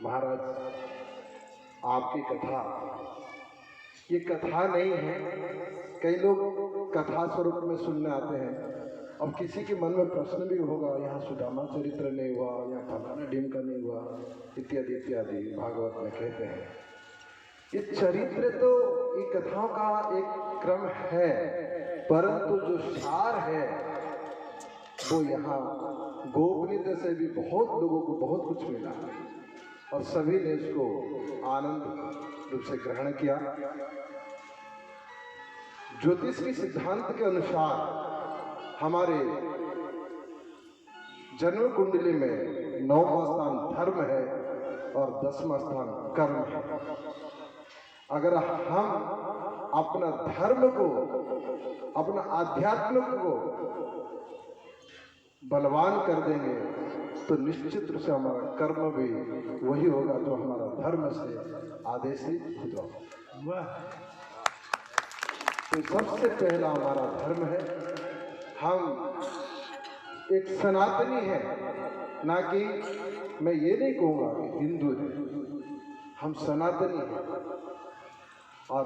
महाराज आपकी कथा ये कथा नहीं है। कई लोग कथा स्वरूप में सुनने आते हैं और किसी के मन में प्रश्न भी होगा, यहाँ सुदामा चरित्र नहीं हुआ, यहाँ फलाना ढिमका नहीं हुआ, इत्यादि इत्यादि भागवत में कहते हैं। ये चरित्र तो ये कथाओं का एक क्रम है, परंतु जो सार है वो यहाँ गोपनीयता से भी बहुत लोगों को बहुत कुछ मिला और सभी ने इसको आनंद रूप से ग्रहण किया। ज्योतिष के सिद्धांत के अनुसार हमारे जन्म कुंडली में 9वां स्थान धर्म है और 10वां स्थान कर्म है। अगर हम अपना धर्म को, अपना आध्यात्म को बलवान कर देंगे तो निश्चित रूप से हमारा कर्म भी वही होगा जो हमारा धर्म से आदेशित होगा। तो सबसे पहला हमारा धर्म है, हम एक सनातनी है, ना कि मैं ये नहीं कहूँगा कि हिंदू है, हम सनातनी हैं। और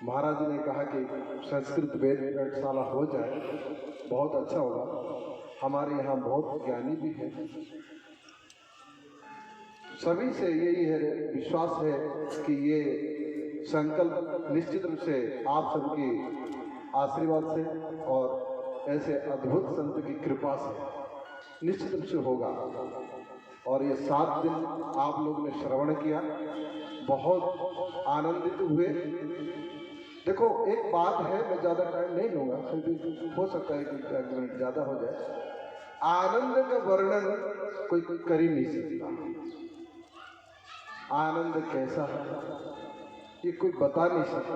महाराज जी ने कहा कि संस्कृत वेद पाठशाला हो जाए बहुत अच्छा होगा। हमारे यहाँ बहुत ज्ञानी भी हैं, सभी से यही है विश्वास है कि ये संकल्प निश्चित रूप से आप सबकी आशीर्वाद से और ऐसे अद्भुत संत की कृपा से निश्चित रूप से होगा। और ये 7 दिन आप लोग ने श्रवण किया, बहुत आनंदित हुए। देखो एक बात है, मैं ज़्यादा टाइम नहीं लूँगा, फिर भी हो सकता है कि 1 मिनट ज़्यादा हो जाए। आनंद का वर्णन कोई कर ही नहीं सकता। आनंद कैसा है ये कोई बता नहीं सकता,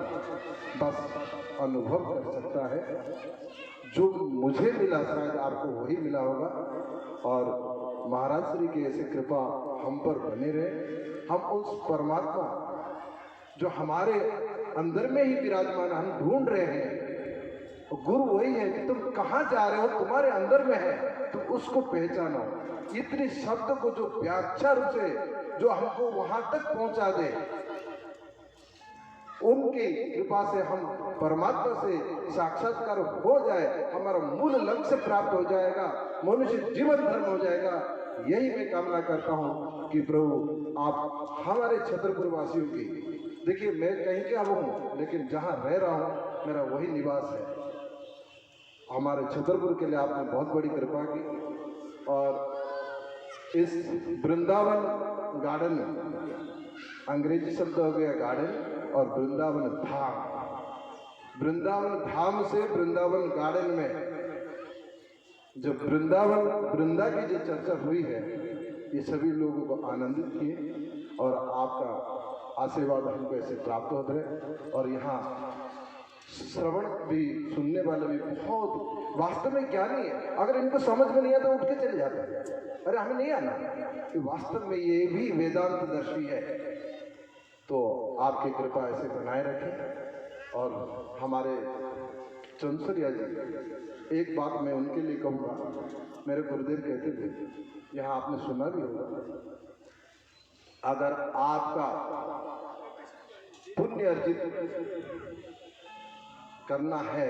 बस अनुभव कर सकता है। जो मुझे मिला शायद आपको वही मिला होगा। और महाराज श्री की ऐसी कृपा हम पर बने रहे। हम उस परमात्मा जो हमारे अंदर में ही विराजमान हम ढूंढ रहे हैं, तो गुरु वही है कि तुम कहाँ जा रहे हो, तुम्हारे अंदर में है, तुम उसको पहचानो। इतनी शब्द को जो व्याख्या रूप से जो हमको वहां तक पहुंचा दे, उनकी कृपा से हम परमात्मा से साक्षात्कार हो जाए, हमारा मूल लक्ष्य प्राप्त हो जाएगा, मनुष्य जीवन धर्म हो जाएगा। यही मैं कामना करता हूँ कि प्रभु आप हमारे छतरपुर वासियों की, देखिए मैं कहीं का हूँ लेकिन जहाँ रह रहा हूँ मेरा वही निवास है। हमारे छतरपुर के लिए आपने बहुत बड़ी कृपा की। और इस वृंदावन गार्डन में, अंग्रेजी शब्द हो गया गार्डन और वृंदावन धाम, वृंदावन धाम से वृंदावन गार्डन में जो वृंदावन वृंदा की जो चर्चा हुई है, ये सभी लोगों को आनंदित किए और आपका आशीर्वाद हमको ऐसे प्राप्त होते रहे। और यहाँ श्रवण भी, सुनने वाले भी बहुत वास्तव में ज्ञानी है। अगर इनको समझ में नहीं आता उठ के चले जाते हैं, अरे हमें नहीं आना, कि वास्तव में ये भी वेदांत दर्शी है। तो आपकी कृपा ऐसे बनाए रखें। और हमारे चंसुरिया जी, एक बात मैं उनके लिए कहूँगा, मेरे गुरुदेव कहते थे, यहाँ आपने सुना भी होगा, अगर आपका पुण्य अर्जित करना है,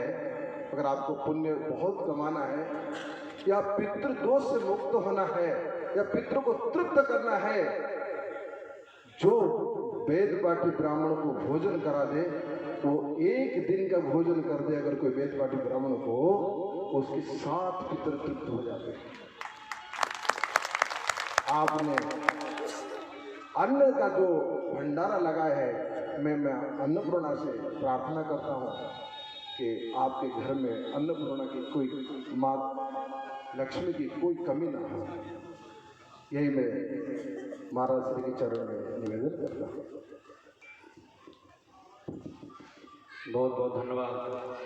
अगर आपको पुण्य बहुत कमाना है, या पितृदोष से मुक्त होना है, या पितृ को तृप्त करना है, जो वेद पाठी ब्राह्मण को भोजन करा दे, तो 1 दिन का भोजन कर दे अगर कोई वेद पाठी ब्राह्मण को, उसके 7 पितृ तृप्त हो जाते हैं। आपने अन्न का जो भंडारा लगाया है, मैं अन्नपूर्णा से प्रार्थना करता हूँ कि आपके घर में अन्नपूर्णा की कोई, माँ लक्ष्मी की कोई कमी ना हो। यही मैं महाराज श्री के चरण में निवेदन करता हूँ। बहुत बहुत धन्यवाद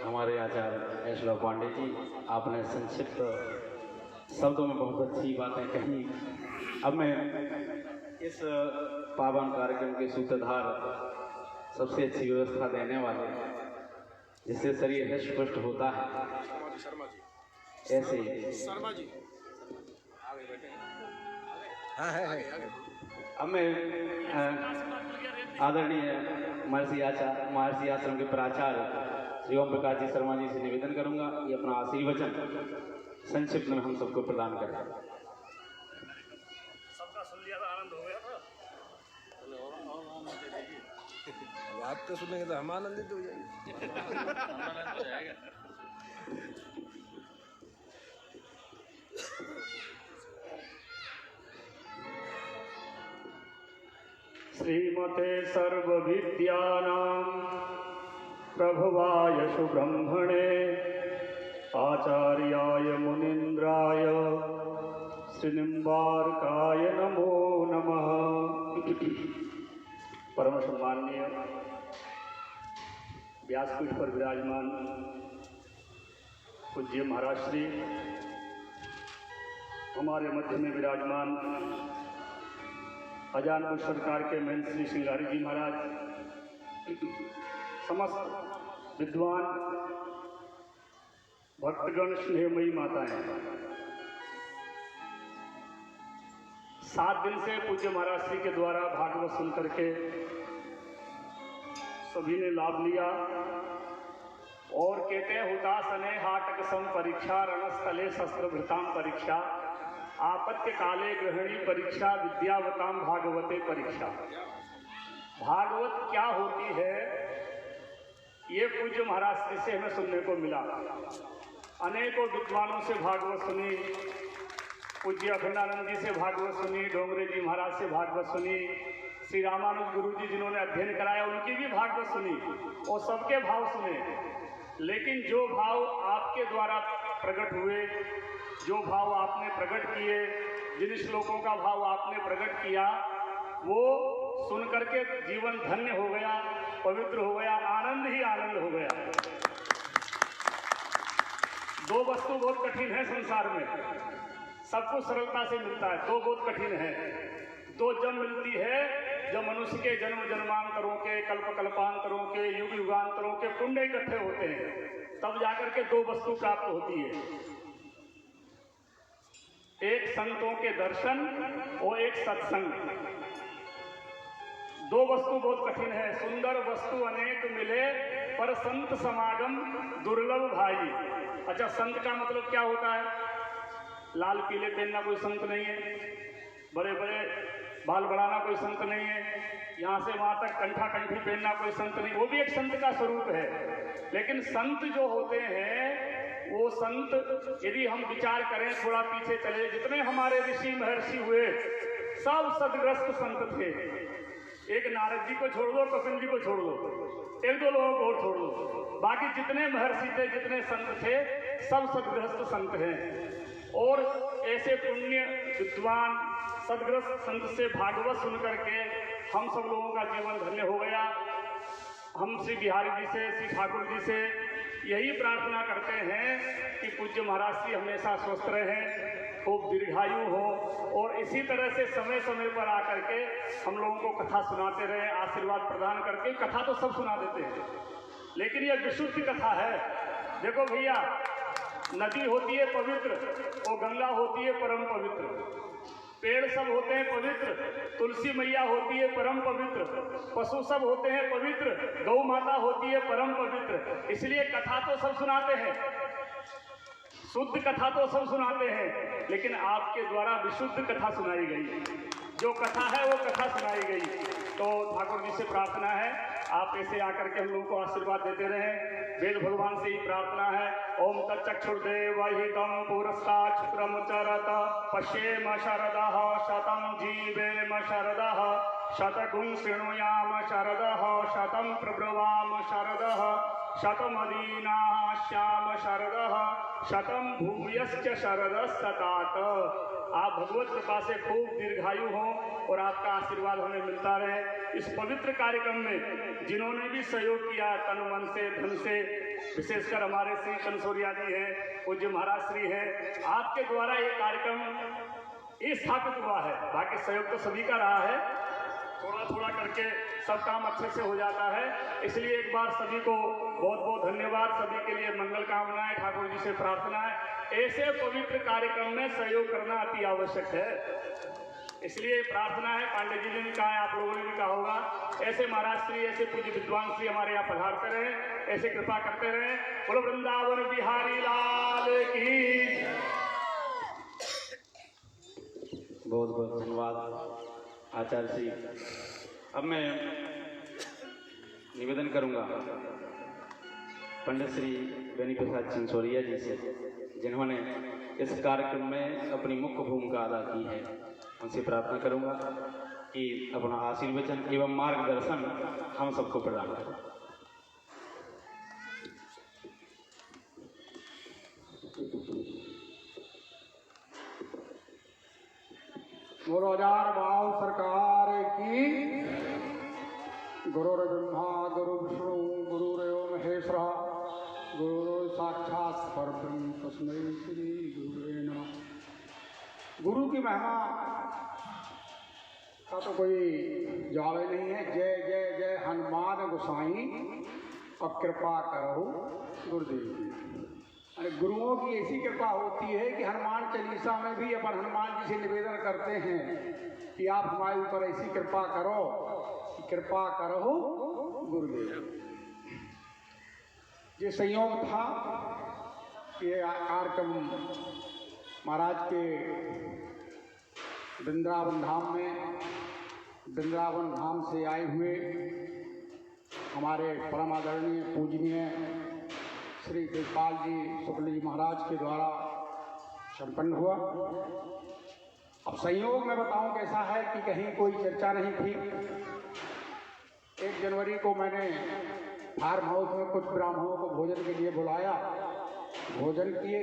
हमारे आचार्य ऐश्वर्य पांडे जी, आपने संक्षिप्त शब्दों में बहुत अच्छी बातें कही। अब मैं इस पावन कार्यक्रम के सूत्रधार, सबसे अच्छी व्यवस्था देने वाले, जिससे शरीर हृष्ट पुष्ट होता है, ऐसे अब मैं आदरणीय महर्षि आश्रम के प्राचार्य श्री ओम प्रकाश जी शर्मा जी से निवेदन करूंगा कि अपना आशीर्वचन संक्षिप्त में हम सबको प्रदान करें। सबका सुन लिया था, आनंद हो गया था। आप तो सुनेंगे तो हम आनंदित हो जाएंगे। श्रीमते सर्वविद्यानां प्रभवाय सुब्रह्मणे आचार्याय मुनीन्द्राय श्रीनिम्बार्काय नमो नमः। परम सम्माननीय व्यासपीठ पर विराजमान पूज्य महाराज श्री, हमारे मध्य में विराजमान अजानपुर सरकार के महंत श्री श्रृंगारी जी महाराज, समस्त विद्वान भक्तगण, स्नेहमयी माताएं, 7 दिन से पूज्य महाराज श्री के द्वारा भागवत सुन करके सभी ने लाभ लिया। और कहते हैं हुतासने हाटक सम परीक्षा रणस्थले शस्त्रभृताम परीक्षा आपत्य काले ग्रहणी परीक्षा विद्यावताम भागवते परीक्षा। भागवत क्या होती है ये पूज्य महाराज श्री से हमें सुनने को मिला। अनेकों विद्वानों से भागवत सुनी, पूज्य अखंडानंद जी से भागवत सुनी, डोंगरे जी महाराज से भागवत सुनी, श्री रामानुज गुरु जी जिन्होंने अध्ययन कराया उनकी भी भागवत सुनी और सबके भाव सुने। लेकिन जो भाव आपके द्वारा प्रकट हुए, जो भाव आपने प्रकट किए, जिन श्लोकों का भाव आपने प्रकट किया, वो सुन करके जीवन धन्य हो गया, पवित्र हो गया, आनंद ही आनंद हो गया। 2 वस्तु बहुत कठिन है संसार में, सब कुछ सरलता से मिलता है, 2 बहुत कठिन है। 2 जब मिलती है जब मनुष्य के जन्म जन्मांतरों के, कल्प कल्पांतरों के, युग युगांतरों के पुण्य इकट्ठे होते हैं, तब जाकर के 2 वस्तु प्राप्त होती है। एक संतों के दर्शन और एक सत्संग। 2 वस्तु बहुत कठिन है। सुंदर वस्तु अनेक मिले पर संत समागम दुर्लभ भाई। अच्छा, संत का मतलब क्या होता है? लाल पीले पहनना कोई संत नहीं है, बड़े बड़े बाल बढ़ाना कोई संत नहीं है, यहाँ से वहाँ तक कंठा कंठी पहनना कोई संत नहीं, वो भी एक संत का स्वरूप है। लेकिन संत जो होते हैं वो संत, यदि हम विचार करें, थोड़ा पीछे चले, जितने हमारे ऋषि महर्षि हुए सब सदग्रस्त संत थे। एक नारद जी को छोड़ दो, कपिल जी को छोड़ दो, 1-2 लोगों को और छोड़ दो, बाकी जितने महर्षि थे, जितने संत थे, सब सदग्रस्त संत हैं। और ऐसे पुण्य विद्वान सदग्रस्त संत से भागवत सुन करके हम सब लोगों का जीवन धन्य हो गया। हम श्री बिहारी जी से, श्री ठाकुर जी से यही प्रार्थना करते हैं कि पूज्य महाराज जी हमेशा स्वस्थ रहें, खूब दीर्घायु हो, और इसी तरह से समय समय पर आकर के हम लोगों को कथा सुनाते रहे, आशीर्वाद प्रदान करके। कथा तो सब सुना देते हैं, लेकिन यह विशुद्ध कथा है। देखो भैया, नदी होती है पवित्र और गंगा होती है परम पवित्र, पेड़ सब होते हैं पवित्र, तुलसी मैया होती है परम पवित्र, पशु सब होते हैं पवित्र, गौ माता होती है परम पवित्र। इसलिए कथा तो सब सुनाते हैं, शुद्ध कथा तो सब सुनाते हैं, लेकिन आपके द्वारा विशुद्ध कथा सुनाई गई, जो कथा है वो कथा सुनाई गई। तो ठाकुर जी से प्रार्थना है आप ऐसे आकर के हम लोगों को आशीर्वाद देते रहें। वेद भगवान से ही प्रार्थना है, ओम तच्चक्षुर्देवहितं पुरस्तात् शुक्रम चरत पश्येम शरदः शतं जीवेम शरदः शतगुं शृणुयाम शरदः शतं प्रब्रवाम शरदः शतमदीनाश्याम शरदः शतं भूयश्च शरदः सतात। आप भगवत कृपा से खूब दीर्घायु हो और आपका आशीर्वाद हमें मिलता रहे। इस पवित्र कार्यक्रम में जिन्होंने भी सहयोग किया तन मन से धन से, विशेषकर हमारे श्री कंसोरिया जी हैं, पूज्य महाराज श्री हैं, आपके द्वारा ये कार्यक्रम स्थापित हुआ है। बाकी सहयोग तो सभी का रहा है, थोड़ा थोड़ा करके सब काम अच्छे से हो जाता है। इसलिए एक बार सभी को बहुत बहुत धन्यवाद, सभी के लिए मंगल कामनाएं, ठाकुर जी से प्रार्थना है। ऐसे पवित्र कार्यक्रम में सहयोग करना अति आवश्यक है। इसलिए प्रार्थना है, पांडे जी ने भी कहा है, आप लोगों ने भी कहा होगा, ऐसे महाराज श्री, ऐसे पूज्य विद्वान श्री हमारे यहाँ पधारते रहे, ऐसे कृपा करते रहे। बोलो वृंदावन बिहारी लाल की। बहुत बहुत धन्यवाद आचार्य श्री। अब मैं निवेदन करूंगा पंडित श्री बेनी प्रसाद चंसोरिया जी से, जिन्होंने इस कार्यक्रम में अपनी मुख्य भूमिका अदा की है। उनसे प्रार्थना करूंगा कि अपना आशीर्वचन एवं मार्गदर्शन हम सबको प्रदान करें। बोलो हजार भाव सरकार की। गुरु ब्रह्मा गुरु विष्णु गुरुदेव महेश्वरा गुरु साक्षात परब्रह्म तस्मै श्री गुरुवे नमः। गुरु की महिमा का तो कोई जावे नहीं है। जय जय जय हनुमान गोसाई, अब कृपा करो गुरुदेव जी। अरे गुरुओं की ऐसी कृपा होती है कि हनुमान चालीसा में भी अपन हनुमान जी से निवेदन करते हैं कि आप हमारे ऊपर ऐसी कृपा करो, कृपा करो गुरुदेव। ये संयोग था, ये कार्यक्रम महाराज के वृंदावन धाम में, वृंदावन धाम से आए हुए हमारे परम आदरणीय पूजनीय श्री कृपाल जी शुक्ल जी महाराज के द्वारा संपन्न हुआ। अब संयोग में बताऊं कैसा है कि कहीं कोई चर्चा नहीं थी। 1 जनवरी को मैंने फार्म हाउस में कुछ ब्राह्मणों को भोजन के लिए बुलाया, भोजन किए।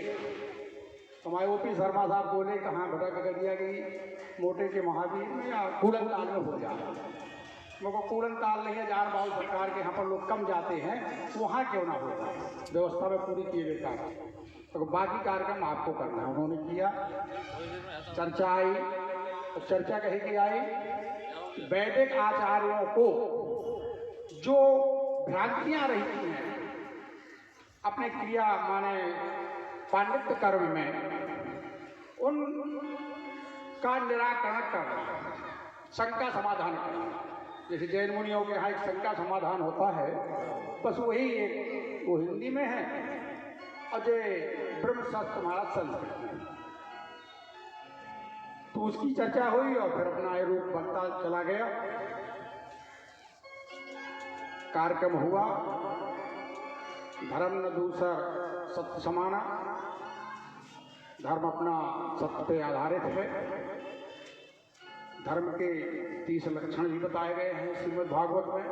तो हमारे ओपी शर्मा साहब बोले कहाँ भटक गड़िया गई, मोटे के महावीर में या कूड़न ताल में हो जाए। मेरे को कूड़न ताल नहीं है, जान बाबू सरकार के यहाँ पर लोग कम जाते हैं, वहाँ क्यों ना होगा, व्यवस्था में पूरी किए गए काम। तो बाकी कार्यक्रम आपको करना है। उन्होंने किया, चर्चा आई। तो चर्चा कही कि आई, वैदिक आचार्यों को जो भ्रांतियां रहती हैं अपने क्रिया माने पांडित्य कर्म में, उनका निराकरण करना, शंका समाधान करना। जैसे जैन मुनियों के यहाँ एक शंका समाधान होता है, बस वही एक वो हिंदी में है और जो ब्रह्मशास्त्र महाराज संस्कृत में। तो उसकी चर्चा हुई और फिर अपना रूप बनता चला गया। कार्यक्रम हुआ, धर्म न दूसर सत्य समाना। धर्म अपना सत्य पे आधारित है। धर्म के 30 लक्षण भी बताए गए हैं श्रीमद् भागवत में।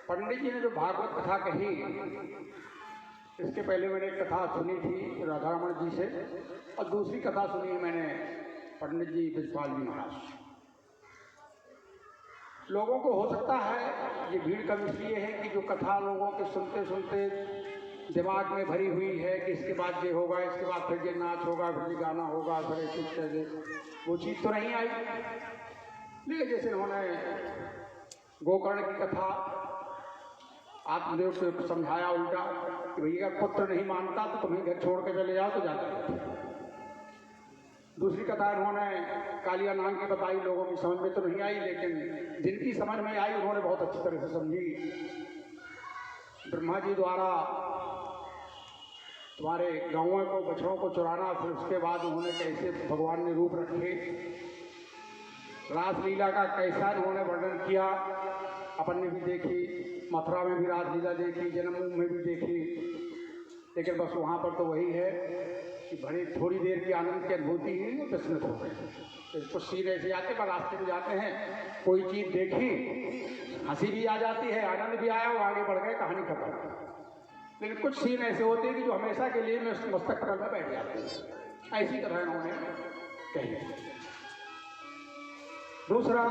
पंडित जी ने जो भागवत कथा कही, इसके पहले मैंने एक कथा सुनी थी राधारमण जी से, और दूसरी कथा सुनी है मैंने पंडित जी विजपाल जी महाराज। लोगों को हो सकता है ये भीड़ कम इसलिए है कि जो कथा लोगों के सुनते सुनते दिमाग में भरी हुई है कि इसके बाद ये होगा, इसके बाद फिर ये नाच होगा, फिर ये गाना होगा, फिर ऐसे वो चीज़ तो नहीं आई। लेकिन जैसे उन्होंने गोकर्ण की कथा आत्मदेव को समझाया उल्टा कि भैया पुत्र नहीं मानता तो तुम्हें घर छोड़ के चले जाओ तो जाते। दूसरी कथा उन्होंने कालिया नाम की बताई, लोगों की समझ में तो नहीं आई, लेकिन जिनकी समझ में आई उन्होंने बहुत अच्छी तरह से समझी। ब्रह्मा जी द्वारा तुम्हारे गाँवों को बछड़ों को चुराना, फिर उसके बाद उन्होंने कैसे भगवान ने रूप रखे, रासलीला का कैसा उन्होंने वर्णन किया, अपन ने भी देखी, मथुरा में भी रासलीला देखी, जन्मभूमि में भी देखी। लेकिन बस वहाँ पर तो वही है कि बड़ी थोड़ी देर की आनंद की अनुभूति ही विस्मृत हो गई। कुछ सीन ऐसे आते पर रास्ते में जाते हैं, कोई चीज़ देखी, हंसी भी आ जाती है, आनंद भी आया, वो आगे बढ़ गए, कहानी खत्म। लेकिन कुछ सीन ऐसे होते हैं कि जो हमेशा के लिए मस्तक पर में बैठ जाते हैं। ऐसी तरह उन्होंने कही। दूसरा,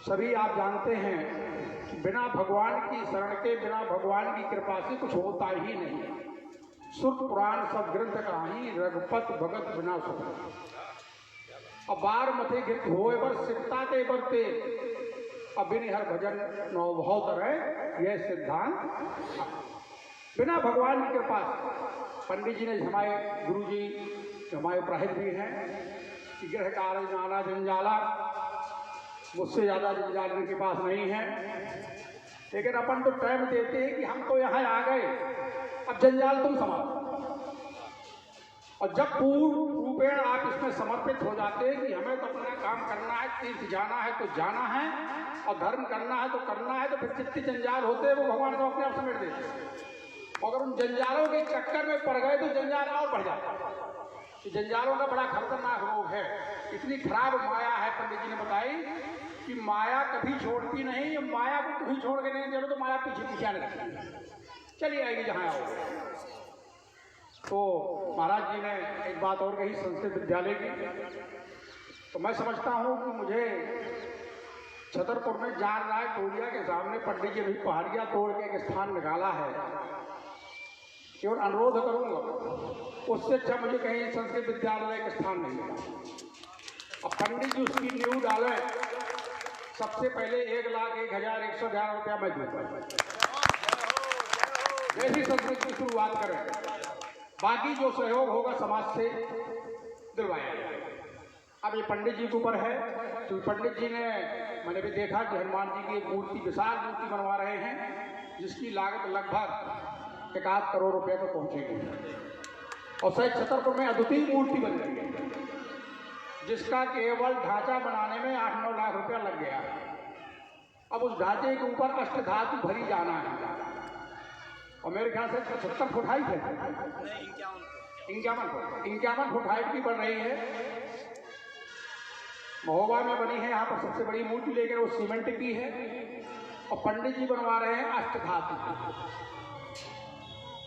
सभी आप जानते हैं कि बिना भगवान की शरण के, बिना भगवान की कृपा से कुछ होता ही नहीं। सुर पुराण सब ग्रंथ कहानी, रघुपत भगत बिना सुख। अब बार मथे गिरत होए बर सिकता के बरते, अब बिन हर भजन नौ भाव तरह, यह सिद्धांत। बिना भगवान की कृपा से, पंडित जी ने हमारे गुरु जी हमारे प्राहित भी हैं, कि ग्रह कार्य नाना जंजाला, मुझसे ज़्यादा जंजाल इनके पास नहीं है। लेकिन अपन तो टाइम देते हैं कि हम तो यहाँ आ गए, अब जंजाल तुम संभालो। और जब पूर्ण रूपेण आप इसमें समर्पित हो जाते हैं कि हमें तो अपना काम करना है, तीर्थ जाना है तो जाना है, और धर्म करना है तो करना है, तो फिर जितने जंजाल होते हैं वो भगवान को अपने आप समेट देते हैं। अगर उन जंजालों के चक्कर में पड़ गए तो जंजाल और बढ़ जाता है। कि जंजालों का बड़ा खतरनाक रोग है। इतनी खराब माया है, पंडित जी ने बताई कि माया कभी छोड़ती नहीं। माया को कभी छोड़ के नहीं चलो तो माया पीछे पीछे आने लगती, चली आएगी जहाँ आओगे। तो महाराज जी ने एक बात और कही संस्कृत विद्यालय की, तो मैं समझता हूँ कि मुझे छतरपुर में जान राय टोलिया के सामने पंडित जी ने पहाड़ियाँ तोड़ के एक स्थान निकाला है। केवल अनुरोध करूँगा, उससे अच्छा मुझे कहीं संस्कृत विद्यालय का स्थान नहीं मिला। अब पंडित जी उसकी नींव डाले, सबसे पहले 1,01,111 रुपया मैं दूँगा, जैसी संस्कृत की शुरुआत करें। बाकी जो सहयोग होगा समाज से दिलवाया जाएगा। अब ये पंडित जी के ऊपर है, तो पंडित जी ने, मैंने भी देखा कि हनुमान जी की एक मूर्ति, विशाल मूर्ति बनवा रहे हैं, जिसकी लागत लगभग 1 करोड़ रुपए तक पहुंचेगी। और शायद छतरपुर में अद्वितीय मूर्ति बन रही है, जिसका केवल ढांचा बनाने में 8-9 लाख रुपया लग गया। अब उस ढांचे के ऊपर अष्टधातु भरी जाना है, और मेरे ख्याल से 75 फुट हाइट है, 51 फुट हाइट की बन रही है। महोबा में बनी है यहाँ पर सबसे बड़ी मूर्ति, लेकर वो सीमेंट की है। और पंडित जी बनवा रहे हैं अष्टधातु।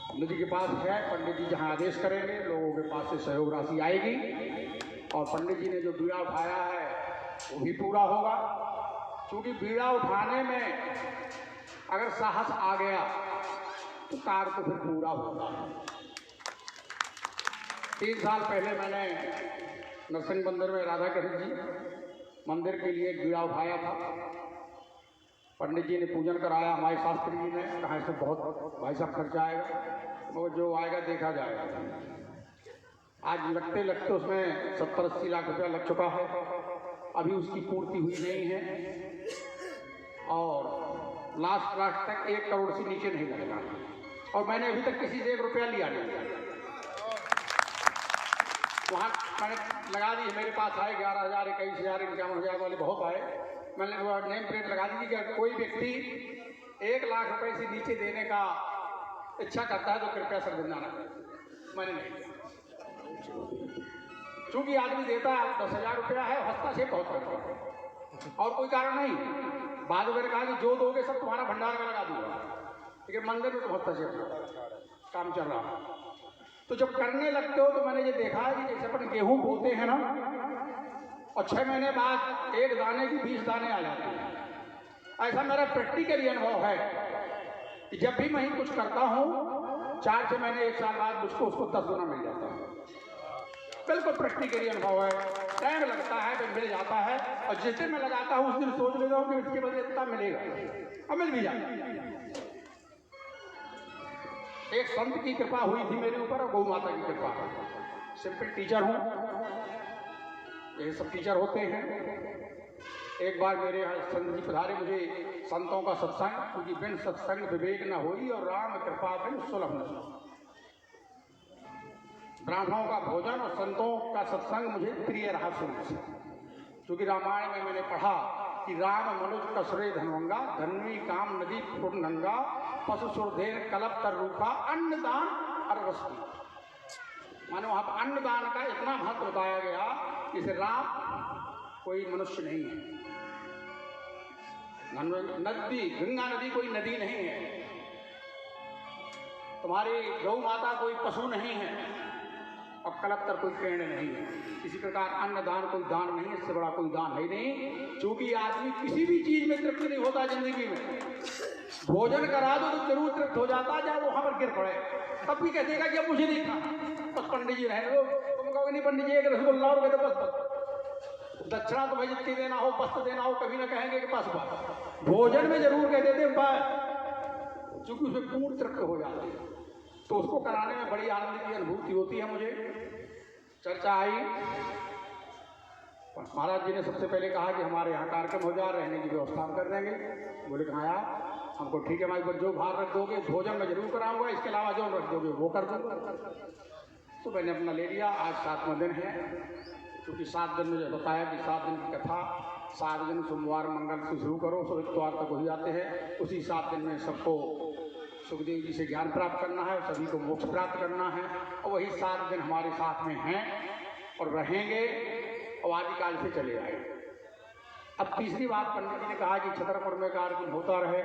पंडित जी के पास है, पंडित जी जहाँ आदेश करेंगे लोगों के पास से सहयोग राशि आएगी। और पंडित जी ने जो बीड़ा उठाया है वो भी पूरा होगा, क्योंकि बीड़ा उठाने में अगर साहस आ गया तो कार्य तो फिर पूरा होगा। 3 साल पहले मैंने नरसिंह मंदिर में राधा कृष्ण जी मंदिर के लिए बीड़ा उठाया था। पंडित जी ने पूजन कराया, हमारे शास्त्री जी ने कहा इससे बहुत भाई साहब खर्चा आएगा, वो जो आएगा देखा जाएगा। आज लगते लगते उसमें 70-80 लाख रुपया लग चुका है, अभी उसकी पूर्ति हुई नहीं है, और लास्ट तक 1 करोड़ से नीचे नहीं लगेगा। और मैंने अभी तक किसी से 1 रुपया लिया नहीं। वहाँ मैंने लगा दी, मेरे पास आए 11,000, 21,000, 51,000 वाले बहुत आए। मैंने नेम प्लेट लगा दी कि अगर कोई व्यक्ति 1 लाख रुपए से नीचे देने का इच्छा करता है तो कृपया सर्वजना न करें। मैंने नहीं दिया, चूंकि आदमी देता 10,000 रुपया है, हस्तक्षेप बहुत करता है और कोई कारण नहीं। बाद में मैंने कहा कि जो दोगे सब तुम्हारा भंडार में लगा दूंगा, लेकिन मंदिर में तो हस्तक्षेप काम चल रहा है। तो जब करने लगते हो तो मैंने ये देखा है कि जैसे अपन गेहूं बोते हैं ना, और 6 महीने बाद 1 दाने की 20 दाने आ जाते हैं, ऐसा मेरा प्रैक्टिकली अनुभव है कि जब भी मैं कुछ करता हूँ 4-6 महीने 1 साल बाद मुझको उसको 10 गुना मिल जाता है। बिल्कुल प्रैक्टिकली अनुभव है। टाइम लगता है तो मिल जाता है, और जिस दिन मैं लगाता हूँ उस दिन सोच लेता हूँ कि इसके बदले इतना मिलेगा, और मिल भी जाता है। एक संत की कृपा हुई थी मेरे ऊपर और गौ माता की कृपा। सिंपल टीचर हूँ, ये सब टीचर होते हैं। एक बार मेरे यहाँ संत जी पधारे, मुझे संतों का सत्संग, क्योंकि बिन सत्संग विवेक न होई और राम कृपा बिन सुलभ न सुलभ। ब्राह्मणों का भोजन और संतों का सत्संग मुझे प्रिय रहा शुरू से, क्योंकि रामायण में मैंने पढ़ा कि राम मनुज कसरे धनवंगा, धन्वी काम नदी पूर्णंगा, पशु सुरधेन कलप तर रूपा, अन्नदान अरवस्ती। मानो वहाँ पर अन्नदान का इतना महत्व बताया गया, जैसे राम कोई मनुष्य नहीं है, नदी गंगा नदी कोई नदी नहीं है, तुम्हारी गौ माता कोई पशु नहीं है, और कलपतर कोई पेड़ नहीं है। इसी प्रकार अन्नदान कोई दान नहीं है, इससे बड़ा कोई दान है नहीं। चूंकि आदमी किसी भी चीज में तृप्त नहीं होता जिंदगी में, भोजन करा दो तो जरूर तृप्त हो जाता, जब वहां पर गिर पड़े तब भी कह देगा कि अब मुझे नहीं खाना, बस पंडित जी रहने दो। तुम कहोगे नहीं पंडित जी एक रसगुल्ला और तो बस दक्षिणा तो भाई जितनी देना हो, वस्त्र देना हो, कभी ना कहेंगे कि बस बस। भोजन में जरूर कह देते बस, चूंकि उसमें पूर्ण तृप्त हो जाती है, तो उसको कराने में बड़ी आनंद की अनुभूति होती है मुझे। चर्चा आई महाराज जी ने सबसे पहले कहा कि हमारे यहाँ कार्यक्रम हो जा, रहने की व्यवस्था हम कर देंगे। बोले कहाँ यार, हमको ठीक है, हमारे ऊपर जो भार रख दोगे, भोजन मैं जरूर कराऊंगा, इसके अलावा जो रख दोगे वो कर दूंगा। तो मैंने अपना ले लिया। आज 7वां दिन है, क्योंकि 7 दिन मुझे बताया कि 7 दिन की कथा 7 दिन सोमवार मंगल से शुरू करो, सो इतवार तक हो जाते हैं। उसी 7 दिन में सबको सुखदेव जी से ज्ञान प्राप्त करना है, सभी को मोक्ष प्राप्त करना है, और वही 7 दिन हमारे साथ में हैं और रहेंगे और आदिकाल से चले आए। अब तीसरी बात पंडित जी ने कहा कि छतरपुर में कार्यक्रम होता रहे,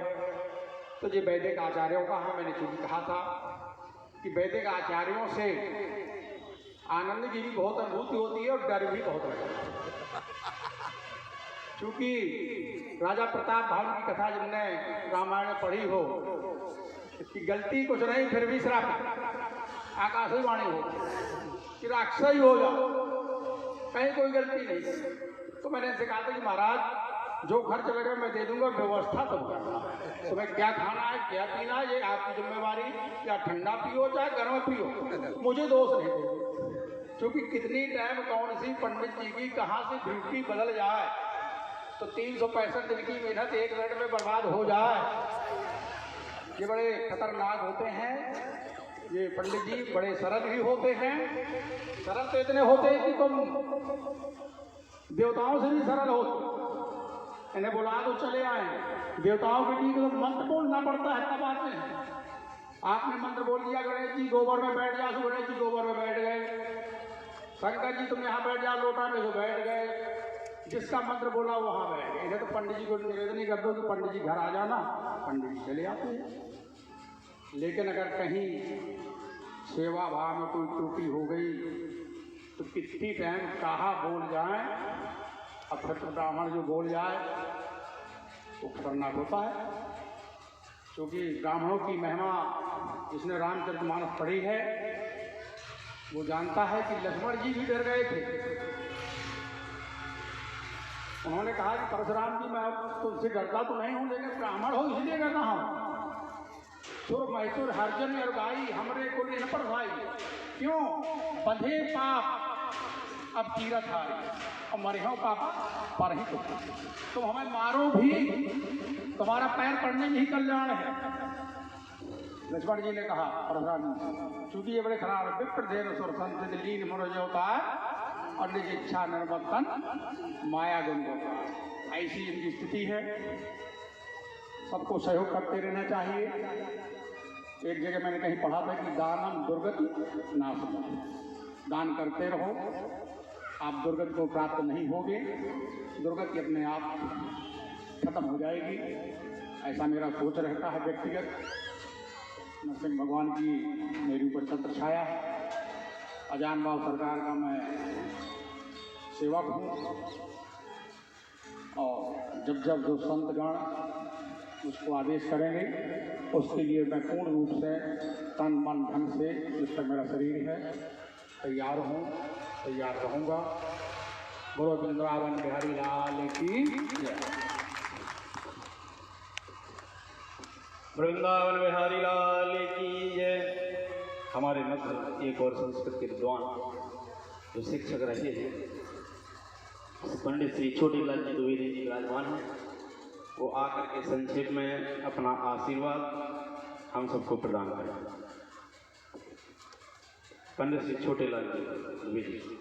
तो ये वैदिक आचार्यों का है। मैंने चूंकि कहा था कि वैदिक आचार्यों से आनंद की भी बहुत अनुभूति होती है और डर भी बहुत लगता है। क्योंकि राजा प्रताप भानु की कथा जिनने रामायण में पढ़ी हो कि गलती कुछ नहीं फिर भी श्राप आकाशवाणी हो कि राक्षस ही हो जाओ, कहीं कोई गलती नहीं। तो मैंने इनसे कहा था कि महाराज जो खर्च लगे मैं दे दूंगा, व्यवस्था तो करना। तो मैं क्या खाना है क्या पीना है ये आपकी जिम्मेवारी, या ठंडा पियो चाहे गर्म पियो, मुझे दोष नहीं देंगे। क्योंकि कितनी टाइम कौन सी पंडित जी की कहाँ से ड्यूटी बदल जाए, तो 365 दिन की मेहनत 1 मिनट में बर्बाद हो जाए। ये बड़े खतरनाक होते हैं ये पंडित जी, बड़े सरल भी होते हैं। सरल तो इतने होते हैं कि तुम देवताओं से भी सरल होते। इन्हें बुला तो चले आए, देवताओं के लिए तो मंत्र बोलना पड़ता है, तब आते हैं। आपने मंत्र बोल दिया गणेश जी गोबर में बैठ जाओ, गणेश जी गोबर में बैठ गए। शंकर जी तुम यहाँ बैठ जाओ लोटा में, तो बैठ गए। जिसका मंत्र बोला वहाँ बैठ गए। इन्हें तो पंडित जी को निवेदन कर दो कि पंडित जी घर आ जाना, पंडित जी चले आते हैं। लेकिन अगर कहीं सेवा भाव में कोई त्रुटि हो गई तो कितनी टाइम कहा बोल जाए, और फिर तो ब्राह्मण जो बोल जाए वो खतरनाक होता है। क्योंकि ब्राह्मणों की महिमा जिसने रामचरितमानस पढ़ी है वो जानता है कि लक्ष्मण जी भी डर गए थे। उन्होंने कहा कि परशुराम जी मैं तुमसे डरता तो नहीं हूँ, लेकिन ब्राह्मण हो इसलिए डर रहा हूँ। सुर मैसूर हरजन और गाई हमरे को न पर भाई, क्यों बंधे पाप अब तीरथ हारी, और मरे हो पापा पर ही तुम हमें मारो भी, तुम्हारा पैर पड़ने में ही कल्याण है। लक्ष्मण जी ने कहा परशुराम जी, चूंकि ये बड़े खराब है, विप्र देन सुर संत लीन मनो जो होता है और निज इच्छा निर्वर्तन माया गुण होता है। ऐसी इनकी स्थिति है। सबको सहयोग करते रहना चाहिए। एक जगह मैंने कहीं पढ़ा था कि दानम दुर्गति नाशम, दान करते रहो, आप दुर्गति को प्राप्त नहीं होगे, दुर्गति अपने आप खत्म हो जाएगी। ऐसा मेरा सोच रहता है व्यक्तिगत। नरसिंह भगवान की मेरे ऊपर छत्र छाया है। अजान बाबू सरकार का मैं सेवक हूँ, और जब जब जो संतगण उसको आदेश करेंगे उसके लिए मैं पूर्ण रूप से तन मन धन से, जिस तक मेरा शरीर है, तैयार हूँ, तैयार रहूँगा। बोलो वृंदावन बिहारी लाल की जय। वृंदावन बिहारी लाल की जय। हमारे मध्य एक और संस्कृत के विद्वान जो शिक्षक रहे हैं पंडित श्री छोटीलाल जी द्विवेदी जी विराजमान हैं, वो आकर के संक्षेप में अपना आशीर्वाद हम सबको प्रदान करें। पंडित श्री छोटीलाल जी द्विवेदी।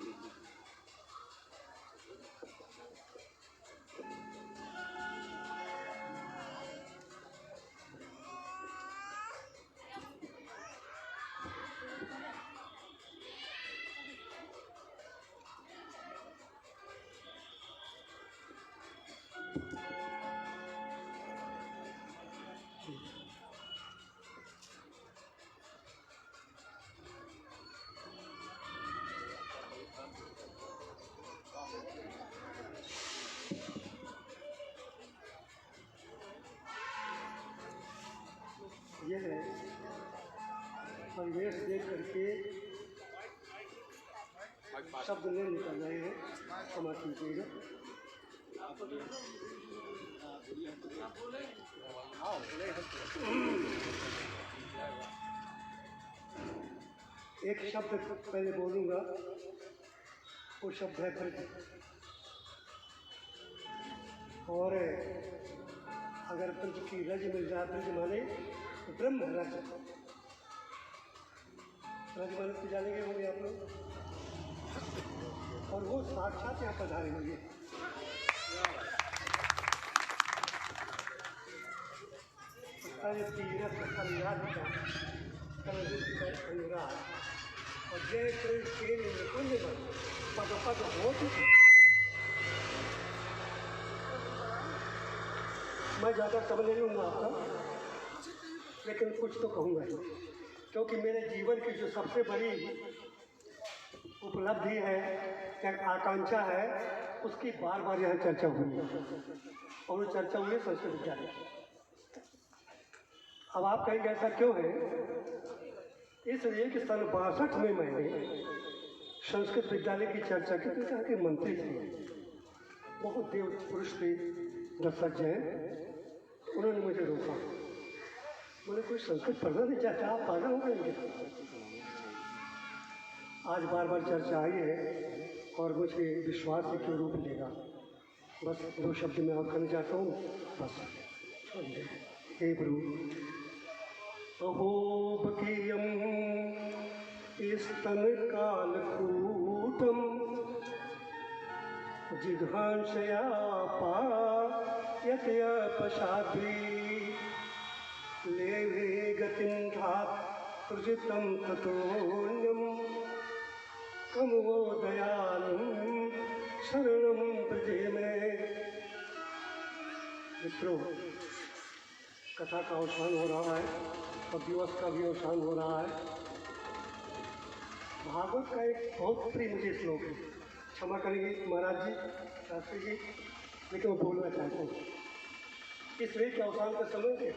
ये है परिवेश देख करके शब्द नहीं निकल रहे हैं, क्षमा कीजिएगा। एक शब्द पहले बोलूँगा, वो शब्द है वृद्ध। गणतंत्र की रज मिल जाए। रज माने ब्रह्म रज। रज माने तो जानेंगे होंगे आप लोग, और वो साक्षात यहाँ पधारे हुए। तीरथ अनुराग और जय कृष्ण निकुंज पद पद होत। मैं ज़्यादा समय नहीं लूँगा आपका, लेकिन कुछ तो कहूँगा ही, क्योंकि मेरे जीवन की जो सबसे बड़ी उपलब्धि है या आकांक्षा है, उसकी बार बार यहाँ चर्चा हुई और वो चर्चा हुई संस्कृत विद्यालय। अब आप कहेंगे ऐसा क्यों है? इसलिए कि सन 62 में मैंने संस्कृत विद्यालय की चर्चा की, तो के मंत्री थे, बहुत देव पुरुष थे, दशरथ जैन। उन्होंने मुझे रोका, बोले कोई संस्कृत पढ़ना नहीं चाहता, आप पागल हो गए। आज बार बार चर्चा आई है और मुझे विश्वास है कि रूप लेगा। बस 2 शब्द में और कहना चाहता हूँ, बस हे प्रभु। अहोबकीयं स्तनकालकूटं जिघांसया पायत्यपशाद्रि लेवे गतिं धात् प्रजितं ततोऽन्यं कं वो दयालं शरणं प्रजे मे। मित्रों, कथा का अवसान हो रहा है और दिवस का भी अवसान हो रहा है। भागवत का एक बहुत प्रिय मुझे श्लोक है, क्षमा करेंगे महाराज जी, शास्त्री जी, लेकिन मैं बोलना चाहता हूँ। इस लेख के अवसान का समय है,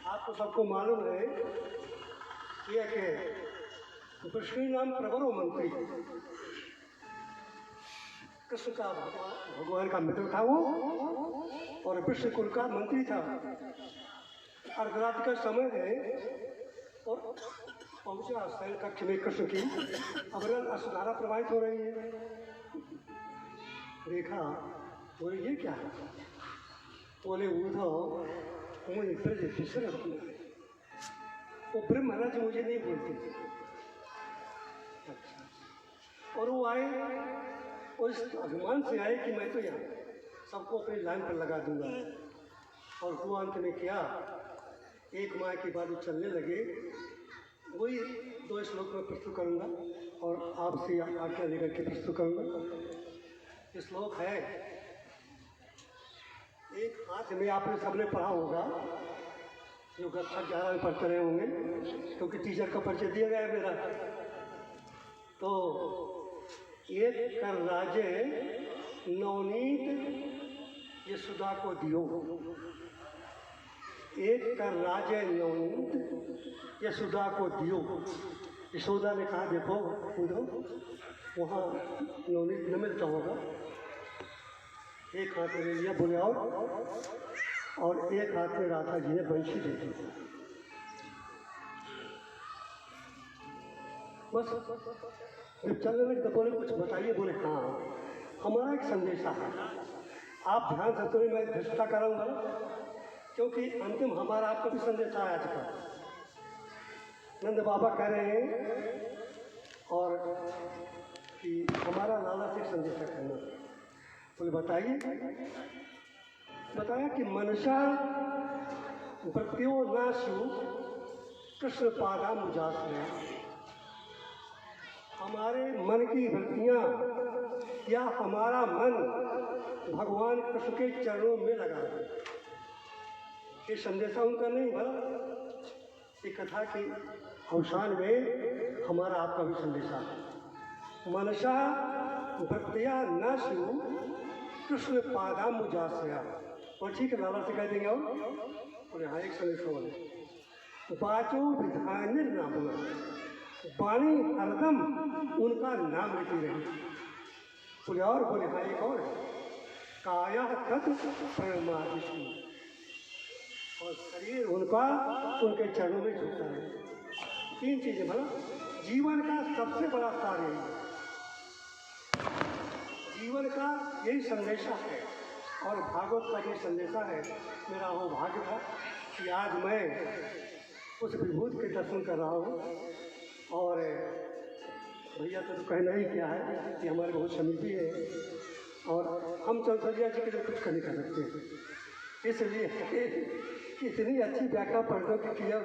आपको सबको मालूम है यह कि विष्णु नाम प्रवरो मंत्री, कृष्ण का भगवान का मित्र था वो, और विष्णु कुल का मंत्री था। अर्धरात्रि का समय है और पहुंचा शयन कक्ष में कृष्ण की अविरल अश्रुधारा प्रवाहित हो रही है। देखा, बोले ये क्या है? बोले उद्धव मुझे ब्रज विसर्ग किया। वो ब्रह्म महाराज मुझे नहीं बोलते। अच्छा, और वो आए और इस अभिमान से आए कि मैं तो यहाँ सबको अपनी लाइन पर लगा दूंगा। और वो अंत में क्या, एक माह के बाद चलने लगे। वही 2 श्लोक में प्रस्तुत करूँगा और आपसे आज्ञा लेकर के प्रस्तुत करूँगा। ये श्लोक है, एक हाथ में आपने सबने पढ़ा होगा, जो कक्षा 11 में पढ़ते रहे होंगे, क्योंकि टीचर का परिचय दिया गया है मेरा। तो एक कर राजे नवनीत यशोदा को दियो, एक कर राजे नवनीत यशोदा को दियो। यशोदा ने कहा देखो उद्धव, वहाँ नवनीत न मिलता होगा। एक हाथ में ले लिया, बोले और एक हाथ में राधा जी ने बंशी दे दी। बस जब चलने लगे तो बोले कुछ बताइए। बोले हाँ, हमारा एक संदेशा है, आप ध्यान से सुनिए, मैं धृष्टा कराऊंगा, क्योंकि अंतिम हमारा आपका भी संदेशा है आज का। नंद बाबा कह रहे हैं और कि हमारा लाला से संदेशा करना। बोले बताइए। बताया कि मनसा वृत्तियों नाशु कृष्ण पादा मुजाश्रया। हमारे मन की वृत्तियाँ या हमारा मन भगवान कृष्ण के चरणों में लगा है। ये संदेशा उनका नहीं भला, ये कथा के अवसान में हमारा आपका भी संदेशा है। मनसा वृत्तिया न शिव कृष्ण पादा मुजाश्रया। और ठीक है, लाला से कह देंगे और यहाँ एक संदेश बोले, बाचो विधान नाम, वाणी हरदम उनका नाम लेती रही। बोले और बोले हाँ एक और, काया तत् प्रणमादिशु, और शरीर उनका उनके चरणों में झुकता है। 3 चीजें भला, जीवन का सबसे बड़ा कार्य, जीवन का यही संदेशा है और भागवत का ये संदेशा है, मेरा वो भाग्य था कि आज मैं उस विभूत के दर्शन कर रहा हूँ। और भैया तो कहना ही क्या है कि हमारे बहुत समीपी है और हम संसदीय जी के लिए कुछ नहीं कर सकते हैं। इसलिए इतनी अच्छी व्याख्या पंडितों की किया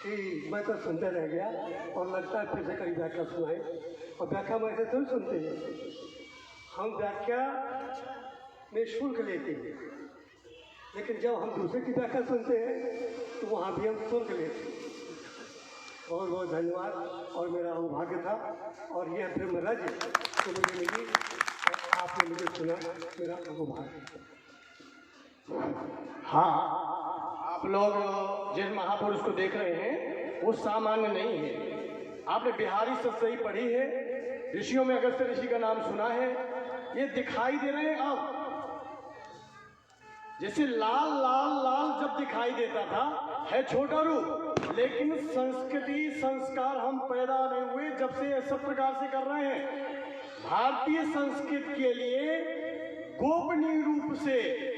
कि मैं तो सुनते रह गया और लगता है फिर से कई व्याख्या सुनाए। और व्याख्या में ऐसे थोड़ी सुनते हैं, हम व्याख्या में शुल्क लेते हैं, लेकिन जब हम दूसरे की व्याख्या सुनते हैं तो वहाँ भी हम शुल्क लेते हैं। बहुत बहुत धन्यवाद। और मेरा सौभाग्य था और यह फिल्म रज तो मुझे मिली और आपने मुझे सुना, मेरा सौभाग्य। हाँ, आप लोग जिस महापुरुष को देख रहे हैं वो सामान्य नहीं है। आपने बिहारी सतसई पढ़ी है, ऋषियों में अगस्त्य ऋषि का नाम सुना है। ये दिखाई दे रहे हैं अब जैसे लाल लाल लाल जब दिखाई देता था, है छोटा रूप, लेकिन संस्कृति संस्कार हम पैदा नहीं हुए जब से ये सब प्रकार से कर रहे हैं। भारतीय संस्कृति के लिए गोपनीय रूप से,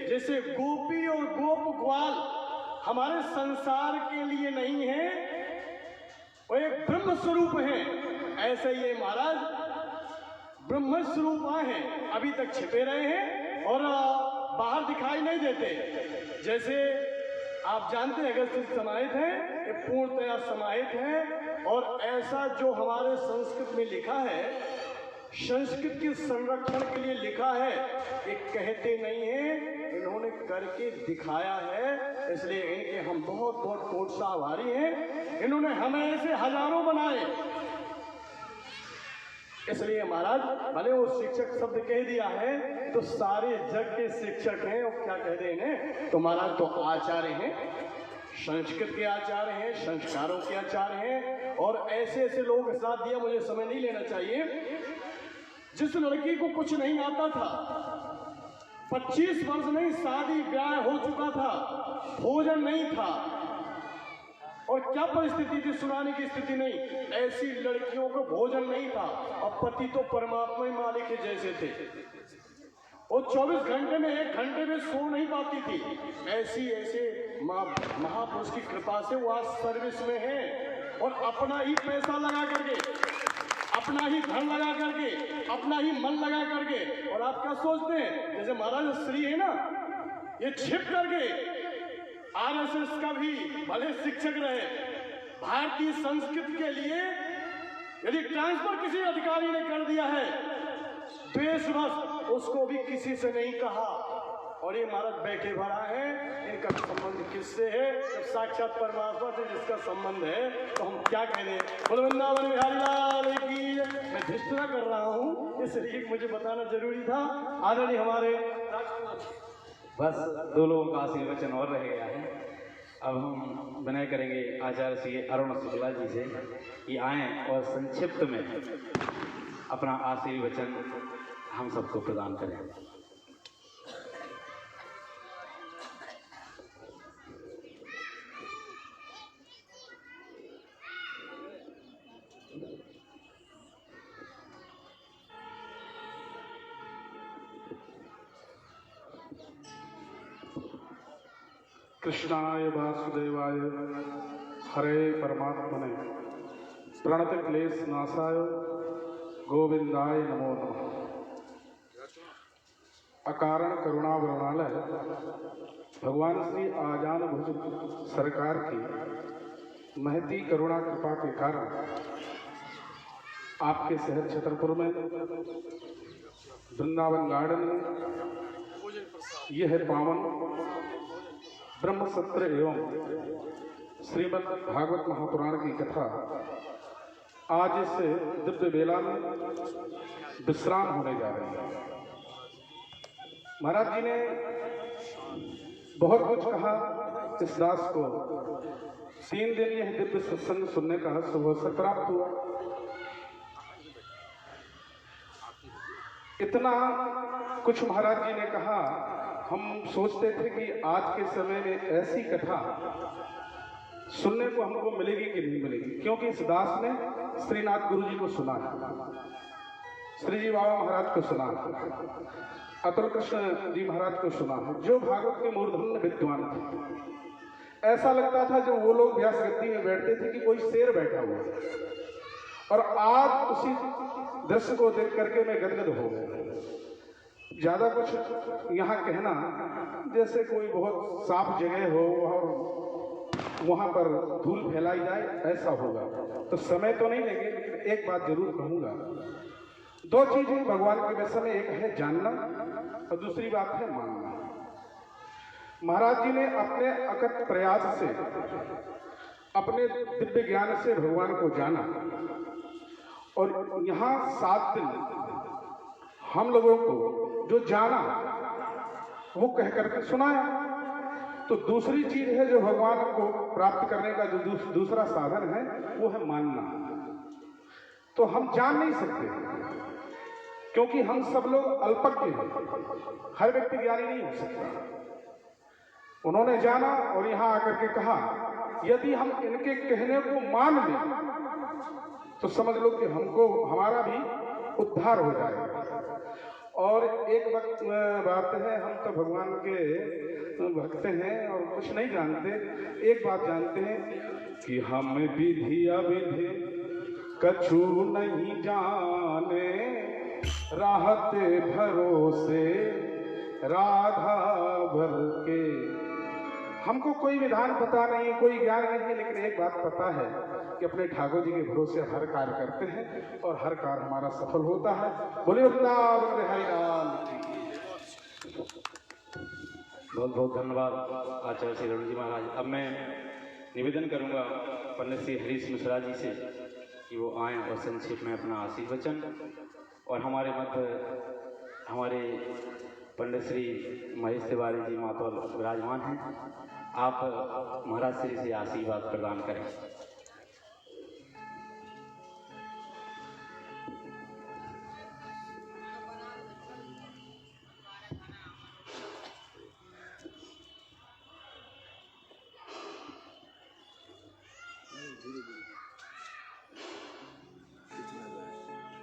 जैसे गोपी और गोप ग्वाल हमारे संसार के लिए नहीं है, वो एक ब्रह्म स्वरूप है। ऐसे ये महाराज ब्रह्म स्वरूप हैं, अभी तक छिपे रहे हैं और बाहर दिखाई नहीं देते। जैसे आप जानते हैं अगस्त्य समाहित है, ये पूर्णतया समाहित है। और ऐसा जो हमारे संस्कृत में लिखा है, संस्कृत के संरक्षण के लिए लिखा है, ये कहते नहीं है, इन्होंने करके दिखाया है। इसलिए इनके हम बहुत बहुत कोट सा आभारी हैं। इन्होंने हमें ऐसे हजारों बनाए। इसलिए महाराज भले वो शिक्षक शब्द कह दिया है तो सारे जग के शिक्षक हैं, और क्या कह रहे हैं तो महाराज तो आचार्य हैं, संस्कृत के आचार्य हैं, संस्कारों के आचार्य हैं। और ऐसे ऐसे लोगों के साथ दिया, मुझे समय नहीं लेना चाहिए। जिस लड़की को कुछ नहीं आता था, 25 वर्ष नहीं, शादी ब्याह हो चुका था, भोजन नहीं था, और क्या परिस्थिति थी, सुनाने की स्थिति नहीं, ऐसी लड़कियों को भोजन नहीं था और पति तो परमात्मा ही मालिक के जैसे थे। वो 24 घंटे में 1 घंटे में सो नहीं पाती थी। ऐसी ऐसे महापुरुष की कृपा से वो आज सर्विस में है और अपना ही पैसा लगा करके, अपना ही धन लगा करके, अपना ही मन लगा करके। और आप क्या सोचते हैं, जैसे महाराज श्री है ना, ये छिप करके आरएसएस का भी भले शिक्षक रहे, भारतीय संस्कृति के लिए यदि ट्रांसफर किसी अधिकारी ने कर दिया है, देशवश उसको भी किसी से नहीं कहा। और ये महाराज बैठे भरा है, इनका संबंध किससे है? जब साक्षात परमात्मा से जिसका संबंध है तो हम क्या कह रहे हैं? बोलो वृंदावन बिहारी लाल की। मैं धिष्ठा कर रहा हूँ, इसलिए मुझे बताना जरूरी था। आदरणीय हमारे बस 2 लोगों का आशीर्वचन और रह गया है। अब हम विनय करेंगे आचार्य श्री अरुण शुक्ला जी से कि आएँ और संक्षिप्त में अपना आशीर्वचन हम सबको प्रदान करें। कृष्णाय वासुदेवाय हरे परमात्मने प्रणत क्लेश नाशाय गोविंदाय नमो नमः। अकारण करुणा वरणालय भगवान श्री आजान भुज सरकार की महती करुणा कृपा के कारण आपके शहर छतरपुर में वृंदावन गार्डन में यह पावन ब्रह्म सत्र एवं श्रीमद् भागवत महापुराण की कथा आज इस दिव्य बेला में विश्राम होने जा रही है। महाराज जी ने बहुत कुछ कहा इस दास को। 3 दिन यह दिव्य सत्संग सुनने का शुभ अवसर प्राप्त हुआ। इतना कुछ महाराज जी ने कहा, हम सोचते थे कि आज के समय में ऐसी कथा सुनने को हमको मिलेगी कि नहीं मिलेगी, क्योंकि इस दास ने श्रीनाथ गुरु जी को सुना है। श्री जी बाबा महाराज को सुना, अतुल कृष्ण जी महाराज को सुना, जो भागवत के मूर्धन्य विद्वान थे। ऐसा लगता था जब वो लोग व्यास गद्दी में बैठते थे कि कोई शेर बैठा हुआ है। और आज उसी दृश्य को देख करके मैं गदगद हो गया। ज्यादा कुछ यहाँ कहना, जैसे कोई बहुत साफ जगह हो और वहां पर धूल फैलाई जाए, ऐसा होगा तो समय तो नहीं लेंगे। लेकिन एक बात जरूर कहूंगा, दो चीजें भगवान के विषय में, एक है जानना और दूसरी बात है मानना। महाराज जी ने अपने अकथ प्रयास से, अपने दिव्य ज्ञान से भगवान को जाना और यहाँ 7 दिन हम लोगों को जो जाना वो कह करके सुनाया। तो दूसरी चीज है जो भगवान को प्राप्त करने का जो दूसरा साधन है वो है मानना। तो हम जान नहीं सकते क्योंकि हम सब लोग अल्पज्ञ हैं, हर व्यक्ति ज्ञानी नहीं हो सकता। उन्होंने जाना और यहाँ आकर के कहा यदि हम इनके कहने को मान लें तो समझ लो कि हमको, हमारा भी उद्धार हो जाएगा। और एक वक्त बात है, हम तो भगवान के भक्त हैं और कुछ नहीं जानते। एक बात जानते हैं कि हम विधि अविधि कछु नहीं जाने, राहते भरोसे राधा भर के। हमको कोई विधान पता नहीं, कोई ज्ञान नहीं है, लेकिन एक बात पता है कि अपने ठाकुर जी के भरोसे हर कार्य करते हैं और हर कार्य हमारा सफल होता है। बोलिए वृंदावन बिहारी लाल की। बहुत बहुत धन्यवाद आचार्य श्री रवि जी महाराज। अब मैं निवेदन करूंगा पंडित श्री हरीश मिश्रा जी से कि वो आएँ और संक्षेप में अपना आशीर्वचन, और हमारे मध्य हमारे पंडित श्री महेश तिवारी जी मातौल विराजमान हैं। आप महाराज श्री से आशीर्वाद प्रदान करें।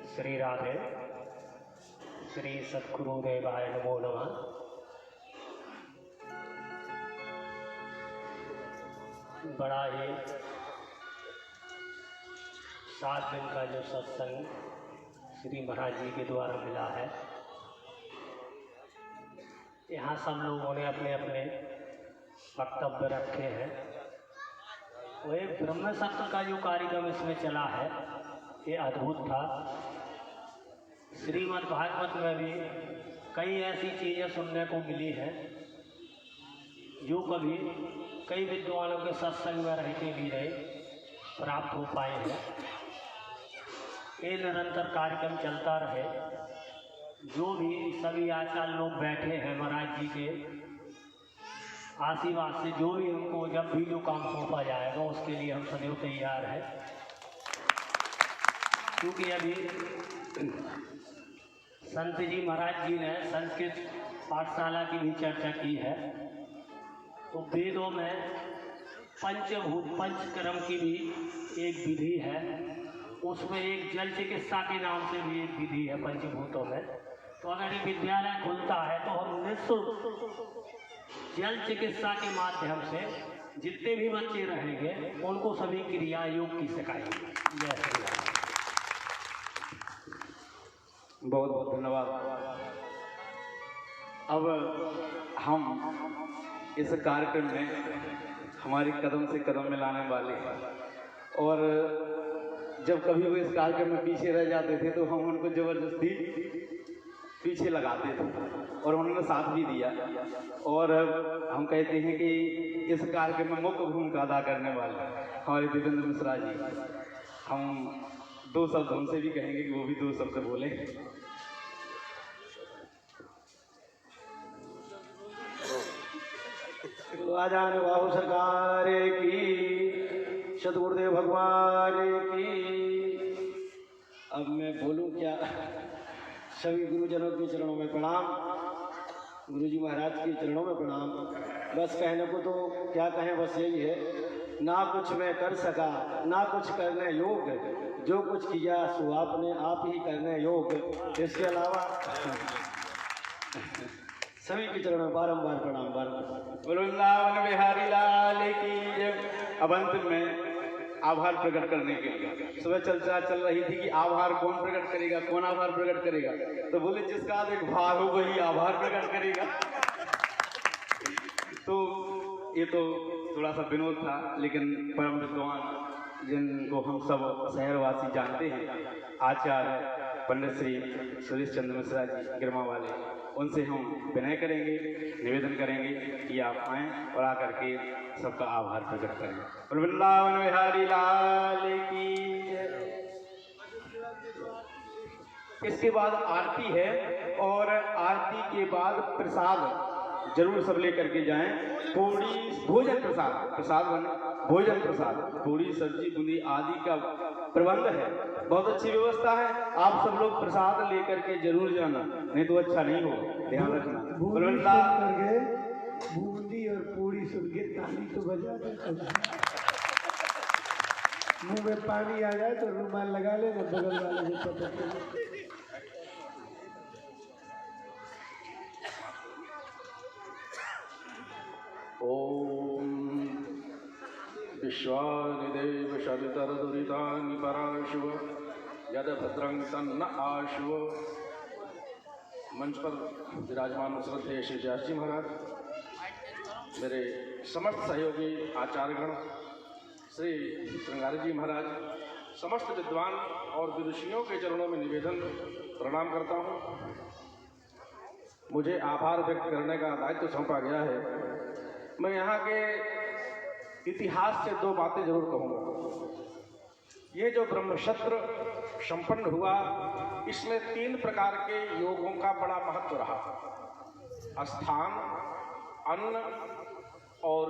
श्री राधे, श्री सद्गुरुदेवाय नमो नमः। बड़ा ही 7 दिन का जो सत्संग श्री महाराज जी के द्वारा मिला है, यहाँ सब लोगों ने अपने अपने वक्तव्य रखे हैं। वो एक ब्रह्म सत्र का जो कार्यक्रम इसमें चला है ये अद्भुत था। श्रीमद् भागवत में भी कई ऐसी चीज़ें सुनने को मिली हैं जो कभी कई विद्वानों के सत्संग में रहते भी नहीं प्राप्त हो पाए हैं। ये निरंतर कार्यक्रम चलता रहे। जो भी सभी आचार्य लोग बैठे हैं महाराज जी के आशीर्वाद से, जो भी हमको जब भी जो काम सौंपा जाएगा उसके लिए हम सदैव तैयार हैं। क्योंकि अभी संत जी महाराज जी ने संस्कृत पाठशाला की भी चर्चा की है। तो वेदों में पंचभूत पंचकर्म की भी एक विधि है, उसमें एक जल चिकित्सा के नाम से भी एक विधि है पंचभूतों में। तो अगर ये विद्यालय खुलता है तो हम निःशुल्क जल चिकित्सा के माध्यम से जितने भी बच्चे रहेंगे उनको सभी क्रिया योग की सिखाएंगे। जय श्री राम। बहुत बहुत धन्यवाद। अब हम इस कार्यक्रम में हमारी कदम से कदम मिलाने वाले हैं, और जब कभी वो इस कार्यक्रम में पीछे रह जाते थे तो हम उनको जबरदस्ती पीछे लगाते थे और उन्होंने साथ भी दिया। और हम कहते हैं कि इस कार्यक्रम में मुख्य भूमिका अदा करने वाले हमारे देवेंद्र मिश्रा जी। हम 2 शब्द उनसे भी कहेंगे कि वो भी 2 शब्द बोले। आजान बाबू सरकार की, सतगुरुदेव भगवान की। अब मैं बोलूं क्या? सभी गुरुजनों के चरणों में प्रणाम, गुरुजी महाराज के चरणों में प्रणाम। बस कहने को तो क्या कहें, बस यही है ना कुछ मैं कर सका ना कुछ करने योग्य, जो कुछ किया सो आपने आप ही करने योग्य। इसके अलावा सभी के चरणों में बारंबार प्रणाम बारंबार। वृंदावन बिहारी लाल की जय। अब अंत में आभार प्रकट करने के लिए सुबह चर्चा चल रही थी कि आभार कौन प्रकट करेगा, कौन आभार प्रकट करेगा, तो बोले जिसका अधिक भार हो वही आभार प्रकट करेगा। तो ये तो थोड़ा सा विनोद था, लेकिन परम विद्वान जिनको हम सब शहरवासी जानते हैं, आचार्य पंडित श्री सुरेश चंद्र मिश्रा जी गिरमा वाले, उनसे हम विनय करेंगे, निवेदन करेंगे कि आप आएँ और आकर के सबका आभार प्रकट करें। और वृंदावन बिहारी लाल की जय। इसके बाद आरती है और आरती के बाद प्रसाद जरूर सब लेकर के जाएं। पूरी भोजन प्रसाद, प्रसाद बने भोजन प्रसाद, पूरी सब्जी बूंदी आदि का प्रबंध है, बहुत अच्छी व्यवस्था है। आप सब लोग प्रसाद लेकर के जरूर जाना, नहीं तो अच्छा नहीं होगा, ध्यान रखना। बूंदी और पूरी सुन के ताली तो बजा दे, मुंह में पानी आ जाए तो रुमाल लगा ले ना, बगल वाले को पता चले। ओम विश्वानिदेव शरितर दुरितानि पराशुव यद भद्रं तन्न आशुव। मंच पर विराजमान श्रद्धेय श्री व्यास जी महाराज, मेरे समस्त सहयोगी आचार्यगण, श्री श्रृंगारी जी महाराज, समस्त विद्वान और विदुषियों के चरणों में निवेदन प्रणाम करता हूँ। मुझे आभार व्यक्त करने का दायित्व सौंपा गया है। मैं यहाँ के इतिहास से दो बातें जरूर कहूँगा। ये जो ब्रह्मक्षत्र संपन्न हुआ, इसमें 3 प्रकार के योगों का बड़ा महत्व रहा। स्थान, अन्न और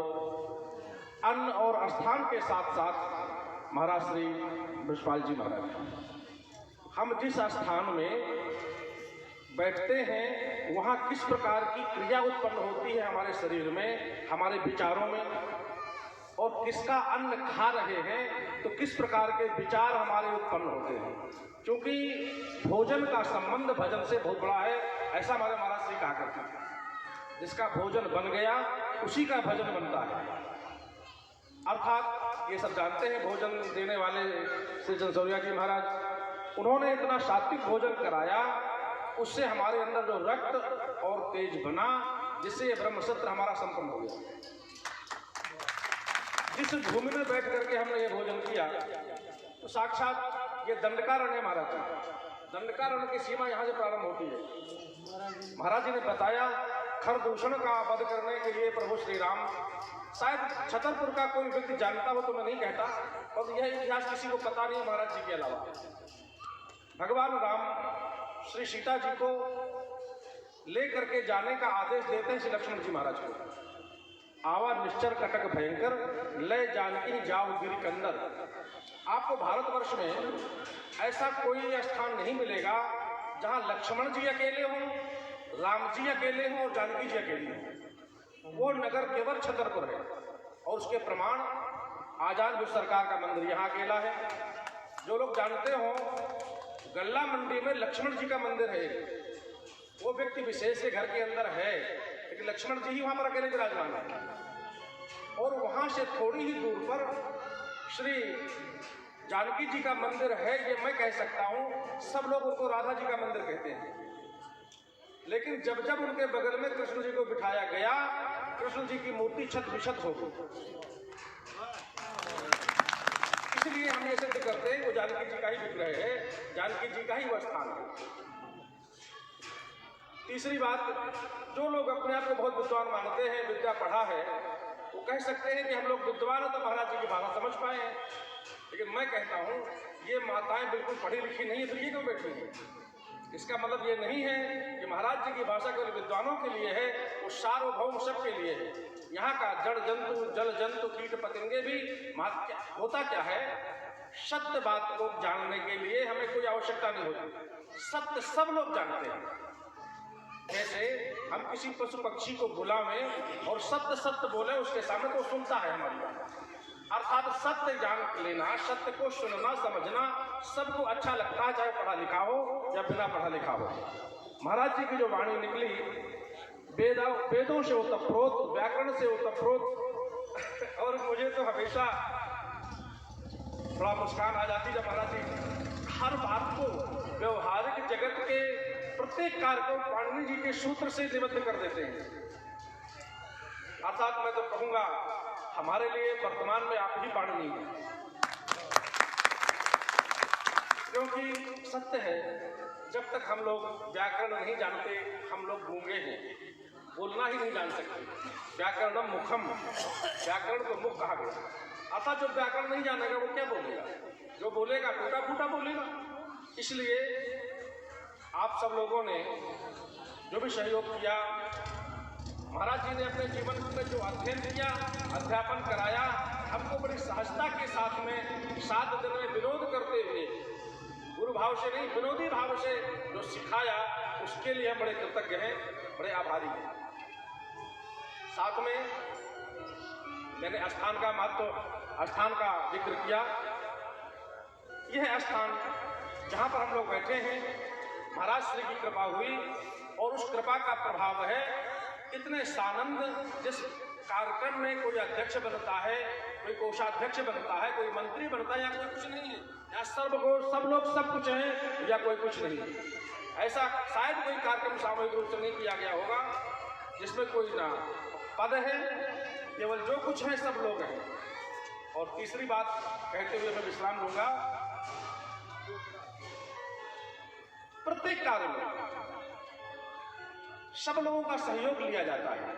स्थान के साथ साथ महाराज श्री बृषपाल जी महाराज, हम जिस स्थान में बैठते हैं वहाँ किस प्रकार की क्रिया उत्पन्न होती है हमारे शरीर में, हमारे विचारों में, और किसका अन्न खा रहे हैं तो किस प्रकार के विचार हमारे उत्पन्न होते हैं। क्योंकि भोजन का संबंध भजन से बहुत बड़ा है, ऐसा हमारे महाराज श्री कहा करते हैं। जिसका भोजन बन गया उसी का भजन बनता है। अर्थात ये सब जानते हैं, भोजन देने वाले श्री चंद्रसौरिया जी महाराज, उन्होंने इतना सात्विक भोजन कराया, उससे हमारे अंदर जो रक्त और तेज बना, जिससे ये ब्रह्मसत्र हमारा संपन्न हो गया। जिस भूमि में बैठ करके हमने ये भोजन किया तो साक्षात ये दंडकारण्य है महाराज जी। दंडकारण्य की सीमा यहाँ से प्रारंभ होती है। महाराज जी ने बताया, खरदूषण का वध करने के लिए प्रभु श्री राम, शायद छतरपुर का कोई व्यक्ति जानता हो तो मैं नहीं कहता, और यह इतिहास किसी को पता नहीं महाराज जी के अलावा। भगवान राम श्री सीता जी को ले करके जाने का आदेश देते हैं श्री लक्ष्मण जी महाराज को। आवा निश्चर कटक भयंकर, लय जानकी जाओ गिरि कंदर। आपको भारतवर्ष में ऐसा कोई स्थान नहीं मिलेगा जहां लक्ष्मण जी अकेले हों, राम जी अकेले हों और जानकी जी अकेले हों। वो नगर केवल छतरपुर है, और उसके प्रमाण आजाद विश्व सरकार का मंदिर यहाँ अकेला है। जो लोग जानते हो, गल्ला मंडी में लक्ष्मण जी का मंदिर है, वो व्यक्ति विशेष के घर के अंदर है, लेकिन लक्ष्मण जी ही वहां पर अकेले विराजमान है। और वहां से थोड़ी ही दूर पर श्री जानकी जी का मंदिर है, ये मैं कह सकता हूं। सब लोग उनको राधा जी का मंदिर कहते हैं, लेकिन जब जब उनके बगल में कृष्ण जी को बिठाया गया, कृष्ण जी की मूर्ति छत विछत हो गई। इसलिए हम ये सिद्ध करते हैं वो जानकी जी का ही विग्रह है, जानकी जी का ही वो स्थान है। तीसरी बात, जो लोग अपने आप को बहुत विद्वान मानते हैं, विद्या पढ़ा है, वो कह सकते हैं कि हम लोग विद्वान हैं तो महाराज जी की भाषा समझ पाए हैं। लेकिन मैं कहता हूँ, ये माताएं बिल्कुल पढ़ी लिखी नहीं है, तो ये क्यों बैठी हैं? इसका मतलब ये नहीं है कि महाराज जी की भाषा केवल विद्वानों के लिए है, वो सार्वभौम सबके लिए है। यहाँ का जड़ जंतु, जल जंतु, कीट पतंगे भी होता क्या है, सत्य बात को जानने के लिए हमें कोई आवश्यकता नहीं होती। सत्य सब लोग जानते हैं। जैसे हम किसी पशु पक्षी को बुलावें और सत्य सत्य बोले उसके सामने, तो सुनता है हमारी बात। अर्थात सत्य जान लेना, सत्य को सुनना समझना सबको अच्छा लगता है, चाहे पढ़ा लिखा हो या बिना पढ़ा लिखा हो। महाराज जी की जो वाणी निकली, वेदों से ओतप्रोत, व्याकरण से ओतप्रोत, और मुझे तो हमेशा थोड़ा मुस्कान आ जाती जब महाराज जी हर बात को व्यवहारिक जगत के प्रत्येक कार्य को पाणिनि जी के सूत्र से निबद्ध कर देते हैं। अर्थात मैं तो कहूंगा हमारे लिए वर्तमान में आप ही पाणिनि हैं, क्योंकि सत्य है जब तक हम लोग व्याकरण नहीं जानते हम लोग गूंगे हैं, बोलना ही नहीं जान सकते। व्याकरणम मुखम, व्याकरण को मुख कहा गया। अतः जो व्याकरण नहीं जानेगा वो क्या बोलेगा, जो बोलेगा टूटा फूटा बोलेगा। इसलिए आप सब लोगों ने जो भी सहयोग किया, महाराज जी ने अपने जीवन में जो अध्ययन किया, अध्यापन कराया, हमको बड़ी सहजता के साथ में 7 दिन में विरोध करते हुए, गुरु भाव से नहीं विरोधी भाव से जो सिखाया, उसके लिए हम बड़े कृतज्ञ हैं, बड़े आभारी हैं। साथ में मैंने स्थान का महत्व, स्थान का जिक्र किया। यह स्थान जहाँ पर हम लोग बैठे हैं, महाराज श्री की कृपा हुई और उस कृपा का प्रभाव है। इतने सानंद, जिस कार्यक्रम में कोई अध्यक्ष बनता है, कोई कोषाध्यक्ष बनता है, कोई मंत्री बनता है, या कोई कुछ नहीं है, या सब लोग सब कुछ हैं, या कोई कुछ नहीं है। ऐसा शायद कोई कार्यक्रम सामूहिक रूप से नहीं किया गया होगा जिसमें कोई ना पद है, केवल जो कुछ है सब लोग हैं। और तीसरी बात कहते हुए मैं विश्राम लूंगा। प्रत्येक कार्य में सब लोगों का सहयोग लिया जाता है,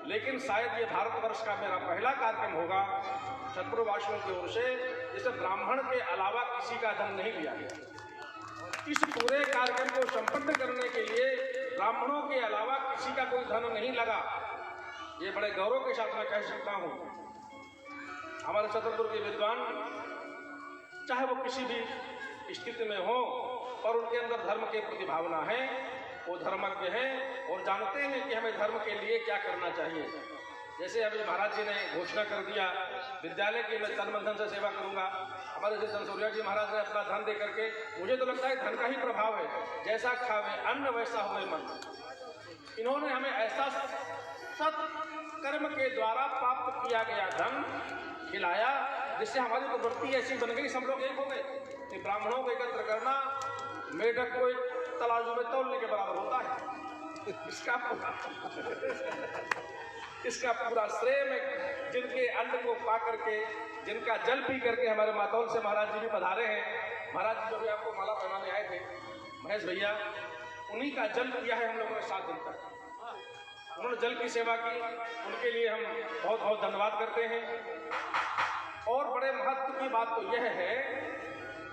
लेकिन शायद ये भारतवर्ष का मेरा पहला कार्यक्रम होगा छत्रवासियों की ओर से जिसे ब्राह्मण के अलावा किसी का धन नहीं लिया गया। इस पूरे कार्यक्रम को संपन्न करने के लिए ब्राह्मणों के अलावा किसी का कोई धन नहीं लगा। ये बड़े गौरव के साथ मैं कह सकता हूँ। हमारे छतरपुर के विद्वान चाहे वो किसी भी स्थिति में हो, और उनके अंदर धर्म के प्रति भावना है, वो धर्मज्ञ हैं और जानते हैं कि हमें धर्म के लिए क्या करना चाहिए। जैसे अभी महाराज जी ने घोषणा कर दिया विद्यालय की मैं तन मन धन से सेवा करूंगा। हमारे जैसे धनसूर्या जी महाराज ने अपना धन दे करके, मुझे तो लगता है धन का ही प्रभाव है, जैसा खावे अन्न वैसा हुए मन। इन्होंने हमें ऐसा सत्कर्म के द्वारा प्राप्त किया गया धन खिलाया, जिससे हमारी प्रवृत्ति ऐसी बन गई, सब लोग एक हो गए कि ब्राह्मणों को एकत्र करना मेढक को एक तराजू में तौलने के बराबर होता है। इसका पूरा श्रेय में जिनके अन्न को पा करके, जिनका जल पी करके हमारे मातौल से महाराज जी भी पधारे हैं। महाराज जी जो भी आपको माला पहनाने आए थे, महेश भैया, उन्हीं का जल पिया है हम लोगों ने 7 दिन तक। उन्होंने जल की सेवा की, उनके लिए हम बहुत बहुत धन्यवाद करते हैं। और बड़े महत्व की बात तो यह है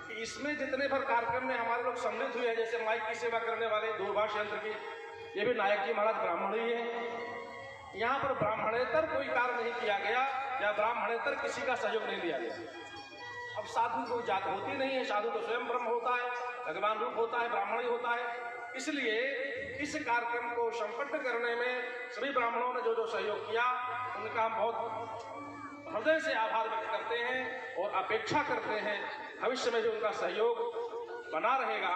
कि इसमें जितने भर कार्यक्रम में हमारे लोग सम्मिलित हुए हैं, जैसे माइक की सेवा करने वाले दूरभाष यंत्र की, ये भी नायक जी महाराज ब्राह्मण ही है। यहाँ पर ब्राह्मणेतर कोई कार्य नहीं किया गया, या ब्राह्मणेतर किसी का सहयोग नहीं लिया गया। अब साधु कोई जात होती नहीं है, साधु तो स्वयं ब्रह्म होता है, भगवान रूप होता है, ब्राह्मण ही होता है। इसलिए इस कार्यक्रम को संपन्न करने में सभी ब्राह्मणों ने जो जो सहयोग किया, उनका हम बहुत हृदय से आभार व्यक्त करते हैं और अपेक्षा करते हैं भविष्य में जो उनका सहयोग बना रहेगा।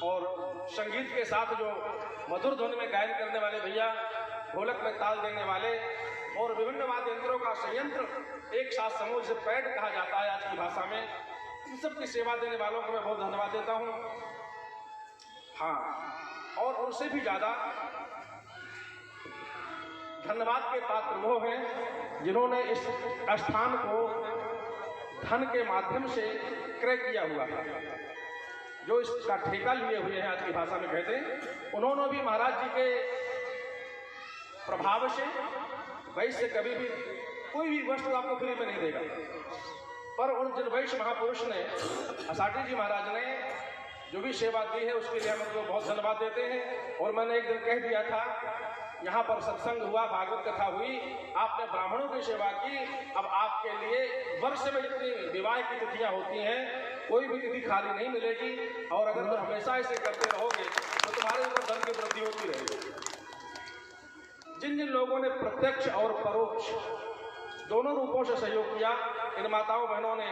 और संगीत के साथ जो मधुर ध्वनि में गायन करने वाले भैया, ढोलक में ताल देने वाले और विभिन्न वाद्य यंत्रों का संयंत्र एक साथ समूह से पैड कहा जाता है आज की भाषा में, इन सब की सेवा देने वालों को मैं बहुत धन्यवाद देता हूँ। हाँ, और उनसे भी ज्यादा धन्यवाद के पात्र वो हैं जिन्होंने इस स्थान को धन के माध्यम से क्रय किया हुआ था, जो इसका ठेका लिए हुए हैं आज की भाषा में कहते हैं। उन्होंने भी महाराज जी के प्रभाव से वैश्य कभी भी कोई भी वस्तु आपको फ्री में नहीं देगा, पर उन जिन वैश्य महापुरुष ने, असाटी जी महाराज ने जो भी सेवा दी है उसके लिए हम उनको बहुत धन्यवाद देते हैं। और मैंने एक दिन कह दिया था, यहाँ पर सत्संग हुआ, भागवत कथा हुई, आपने ब्राह्मणों की सेवा की, अब आपके लिए वर्ष में जितनी विवाह की तिथियां होती हैं कोई भी तिथि खाली नहीं मिलेगी, और अगर तुम हमेशा ऐसे करते रहोगे तो तुम्हारे ऊपर धन की वृद्धि होती रहेगी। जिन जिन लोगों ने प्रत्यक्ष और परोक्ष दोनों रूपों से सहयोग किया। इन माताओं बहनों ने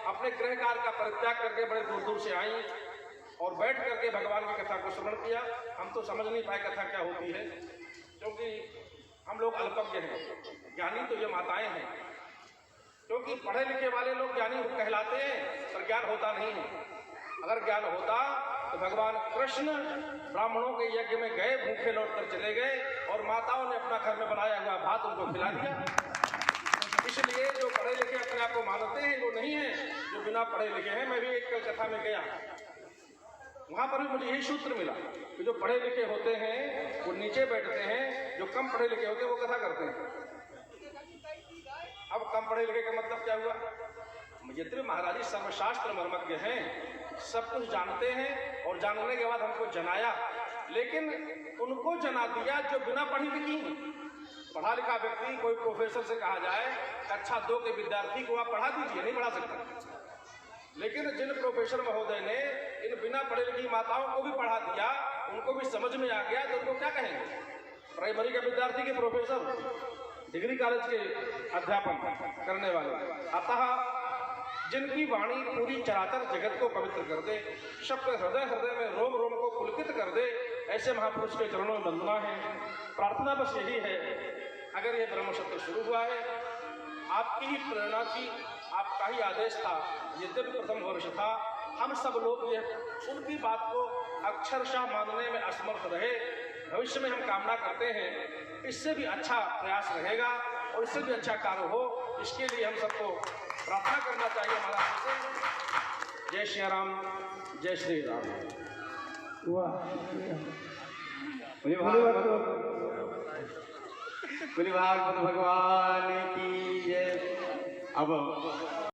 अपने गृह कार्य का परित्याग करके बड़े दूर दूर से आई और बैठ करके भगवान की कथा को श्रवण किया। हम तो समझ नहीं पाए कथा क्या होती है, क्योंकि हम लोग अल्पज्ञ हैं, ज्ञानी तो ये माताएं हैं। क्योंकि पढ़े लिखे वाले लोग ज्ञानी कहलाते हैं पर ज्ञान होता नहीं है। अगर ज्ञान होता तो भगवान कृष्ण ब्राह्मणों के यज्ञ में गए, भूखे लौटकर चले गए और माताओं ने अपना घर में बनाया हुआ भात उनको खिला दिया। इसलिए जो पढ़े लिखे अपने आप को मानते हैं वो नहीं है जो बिना पढ़े लिखे हैं। मैं भी एक कल कथा में गया, वहां पर भी मुझे यही सूत्र मिला कि जो पढ़े लिखे होते हैं वो नीचे बैठते हैं, जो कम पढ़े लिखे होते हैं वो कथा करते हैं। अब कम पढ़े लिखे का मतलब क्या हुआ? जितने महाराजी सर्वशास्त्र मर्मज्ञ हैं, सब कुछ जानते हैं और जानने के बाद हमको जनाया, लेकिन उनको जना दिया जो बिना पढ़ी लिखी हैं। पढ़ा लिखा व्यक्ति, कोई प्रोफेसर से कहा जाए कक्षा 2 के विद्यार्थी को आप पढ़ा दीजिए, नहीं पढ़ा सकते। लेकिन जिन प्रोफेसर महोदय ने इन बिना पढ़े लिखी माताओं को भी पढ़ा दिया, उनको भी समझ में आ गया, तो उनको क्या कहेंगे? प्राइमरी के विद्यार्थी के प्रोफेसर, डिग्री कॉलेज के अध्यापन करने वाले। अतः जिनकी वाणी पूरी चराचर जगत को पवित्र कर दे, शब्द हृदय हृदय में रोम रोम को पुलकित कर दे, ऐसे महापुरुष के चरणों में वंदना है। प्रार्थना बस यही है, अगर ये ब्रह्म सत्य शुरू हुआ है, आपकी ही प्रेरणा थी, आपका ही आदेश था, यद्यपि प्रथम वर्ष था, हम सब लोग ये उनकी बात को अक्षरशः मानने में असमर्थ रहे। भविष्य में हम कामना करते हैं इससे भी अच्छा प्रयास रहेगा और इससे भी अच्छा कार्य हो। इसके लिए हम सबको प्रार्थना करना चाहिए महाराज से। जय श्री राम, जय श्री राम। भागवत भगवान की जय। अब